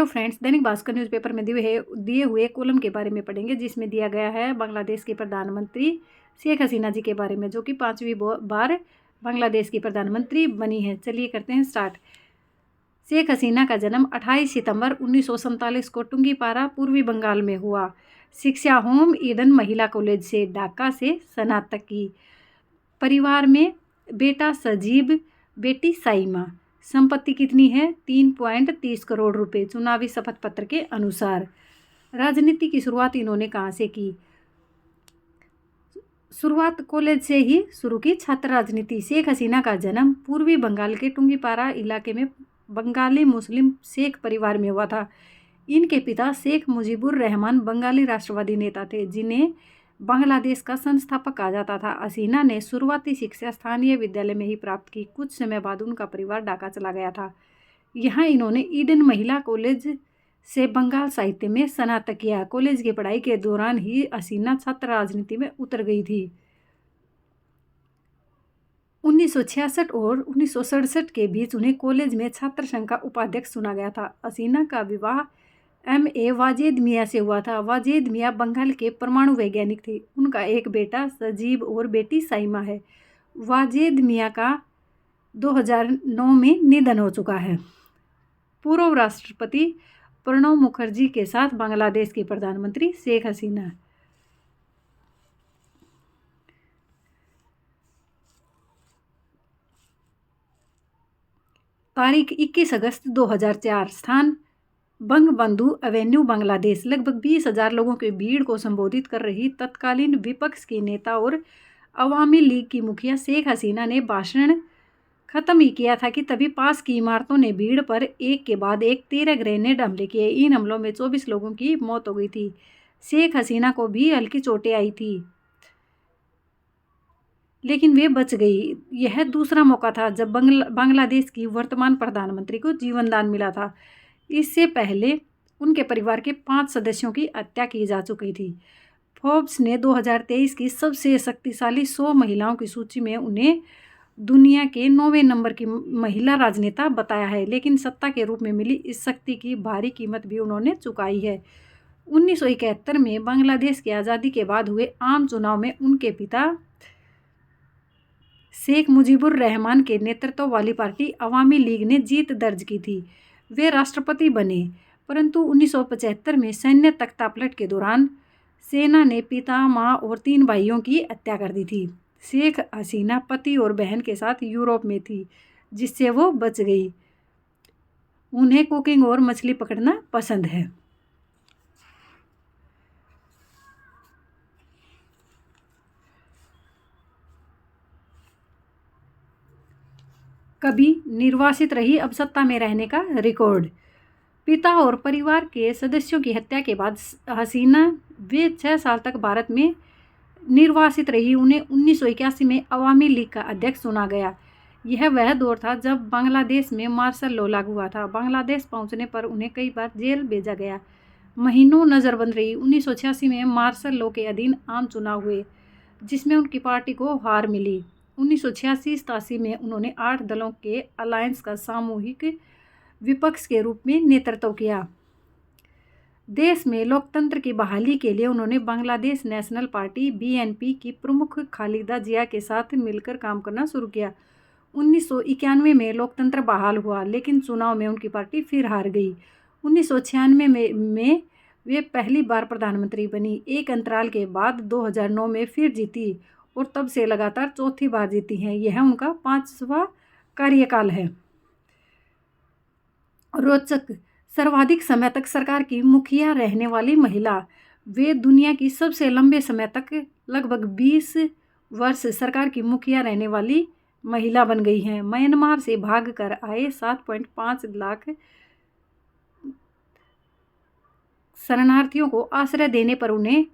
Hello friends, Dainik Bhaskar newspaper में दिए हुए कॉलम के बारे में पढ़ेंगे, जिसमें दिया गया है बांग्लादेश की प्रधानमंत्री शेख हसीना जी के बारे में, जो कि 5वीं बार बांग्लादेश की प्रधानमंत्री बनी है। चलिए करते हैं स्टार्ट। शेख हसीना का जन्म 28 सितंबर 1947 को टुंगीपारा, पूर्वी बंगाल में हुआ। शिक्षा होम ईडन महिला कॉलेज से, ढाका से स्नातक की। परिवार में बेटा सजीब, बेटी साइमा। संपत्ति कितनी है? 3.30 करोड़ रुपए, चुनावी शपथ पत्र के अनुसार। राजनीति की शुरुआत इन्होंने कहाँ से की? शुरुआत कॉलेज से ही शुरू की छात्र राजनीति। शेख हसीना का जन्म पूर्वी बंगाल के टुंगीपारा इलाके में बंगाली मुस्लिम शेख परिवार में हुआ था। इनके पिता शेख मुजीबुर रहमान बंगाली राष्ट्रवादी नेता थे, जिन्हें बांग्लादेश का संस्थापक कहा जाता था। हसीना ने शुरुआती शिक्षा स्थानीय विद्यालय में ही प्राप्त की। कुछ समय बाद उनका परिवार ढाका चला गया था। यहाँ इन्होंने ईडन महिला कॉलेज से बंगाल साहित्य में स्नातक किया। कॉलेज की पढ़ाई के दौरान ही हसीना छात्र राजनीति में उतर गई थी। 1966 और 1967 के बीच उन्हें कॉलेज में छात्र संघ का उपाध्यक्ष चुना गया था। हसीना का विवाह M.A. वाजेद मियाँ से हुआ था। वाजेद मियाँ बंगाल के परमाणु वैज्ञानिक थे। उनका एक बेटा सजीब और बेटी साइमा है। वाजेद मियाँ का 2009 में निधन हो चुका है। पूर्व राष्ट्रपति प्रणब मुखर्जी के साथ बांग्लादेश की प्रधानमंत्री शेख हसीना। तारीख 21 अगस्त 2004। स्थान बंगबंधु एवेन्यू, बांग्लादेश। लगभग 20,000 लोगों की भीड़ को संबोधित कर रही तत्कालीन विपक्ष की नेता और अवामी लीग की मुखिया शेख हसीना ने भाषण खत्म ही किया था कि तभी पास की इमारतों ने भीड़ पर एक के बाद एक 13 ग्रेनेड हमले किए। इन हमलों में 24 लोगों की मौत हो गई थी। शेख हसीना को भी हल्की चोटें आई थी, लेकिन वे बच गई। यह दूसरा मौका था जब बांग्लादेश की वर्तमान प्रधानमंत्री को जीवन दान मिला था। इससे पहले उनके परिवार के 5 सदस्यों की हत्या की जा चुकी थी। फोर्ब्स ने 2023 की सबसे शक्तिशाली 100 महिलाओं की सूची में उन्हें दुनिया के 9वें नंबर की महिला राजनेता बताया है, लेकिन सत्ता के रूप में मिली इस शक्ति की भारी कीमत भी उन्होंने चुकाई है। 1971 में बांग्लादेश की आज़ादी के बाद हुए आम चुनाव में उनके पिता शेख मुजीबुर रहमान के नेतृत्व वाली पार्टी अवामी लीग ने जीत दर्ज की थी। वे राष्ट्रपति बने, परंतु 1975 में सैन्य तख्तापलट के दौरान सेना ने पिता, मां और 3 भाइयों की हत्या कर दी थी। शेख हसीना पति और बहन के साथ यूरोप में थी, जिससे वो बच गई। उन्हें कुकिंग और मछली पकड़ना पसंद है। कभी निर्वासित रही, अब सत्ता में रहने का रिकॉर्ड। पिता और परिवार के सदस्यों की हत्या के बाद हसीना वे 6 साल तक भारत में निर्वासित रही। उन्हें 1981 में अवामी लीग का अध्यक्ष चुना गया। यह वह दौर था जब बांग्लादेश में मार्शल लॉ लागू हुआ था। बांग्लादेश पहुंचने पर उन्हें कई बार जेल भेजा गया। महीनों नज़रबंद रही। 1986 में मार्शल लॉ के अधीन आम चुनाव हुए, जिसमें उनकी पार्टी को हार मिली। 1986-87 में उन्होंने 8 दलों के अलायंस का सामूहिक विपक्ष के रूप में नेतृत्व किया। देश में लोकतंत्र की बहाली के लिए उन्होंने बांग्लादेश नेशनल पार्टी BNP की प्रमुख खालिदा जिया के साथ मिलकर काम करना शुरू किया। 1991 में लोकतंत्र बहाल हुआ, लेकिन चुनाव में उनकी पार्टी फिर हार गई। 1996 में वे पहली बार प्रधानमंत्री बनी। एक अंतराल के बाद 2009 में फिर जीती और तब से लगातार चौथी बार जीती हैं। यह उनका 5वां कार्यकाल है। रोचक, सर्वाधिक समय तक सरकार की मुखिया रहने वाली महिला। वे दुनिया की सबसे लंबे समय तक लगभग 20 वर्ष सरकार की मुखिया रहने वाली महिला बन गई हैं। म्यांमार से भागकर आए 7.5 लाख शरणार्थियों को आश्रय देने पर उन्हें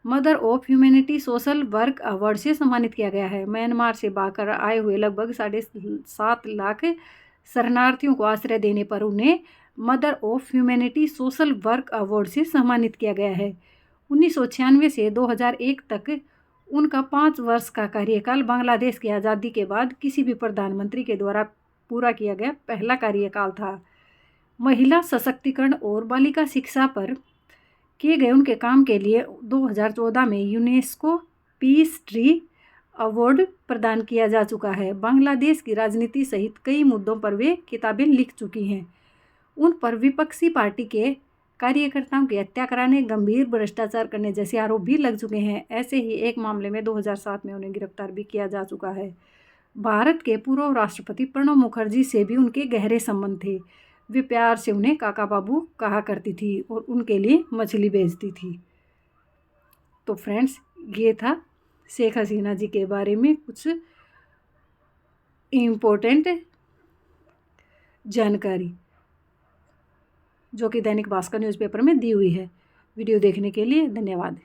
mother of humanity social work award से सम्मानित किया गया है। म्यांमार से भागकर आए हुए लगभग 7.5 लाख शरणार्थियों को आश्रय देने पर उन्हें mother of humanity social work award से सम्मानित किया गया है। 1996 से 2001 तक उनका 5 वर्ष का कार्यकाल बांग्लादेश की आज़ादी के बाद किसी भी प्रधानमंत्री के द्वारा पूरा किया गया पहला कार्यकाल था। महिला सशक्तिकरण और बालिका शिक्षा पर किए गए उनके काम के लिए 2014 में यूनेस्को पीस ट्री अवार्ड प्रदान किया जा चुका है। बांग्लादेश की राजनीति सहित कई मुद्दों पर वे किताबें लिख चुकी हैं। उन पर विपक्षी पार्टी के कार्यकर्ताओं की हत्या कराने, गंभीर भ्रष्टाचार करने जैसे आरोप भी लग चुके हैं। ऐसे ही एक मामले में 2007 में उन्हें गिरफ्तार भी किया जा चुका है। भारत के पूर्व राष्ट्रपति प्रणब मुखर्जी से भी उनके गहरे संबंध थे। वे प्यार से उन्हें काका बाबू कहा करती थी और उनके लिए मछली बेचती थी। तो फ्रेंड्स, ये था शेख हसीना जी के बारे में कुछ इम्पोर्टेंट जानकारी जो कि दैनिक भास्कर न्यूज़पेपर में दी हुई है। वीडियो देखने के लिए धन्यवाद।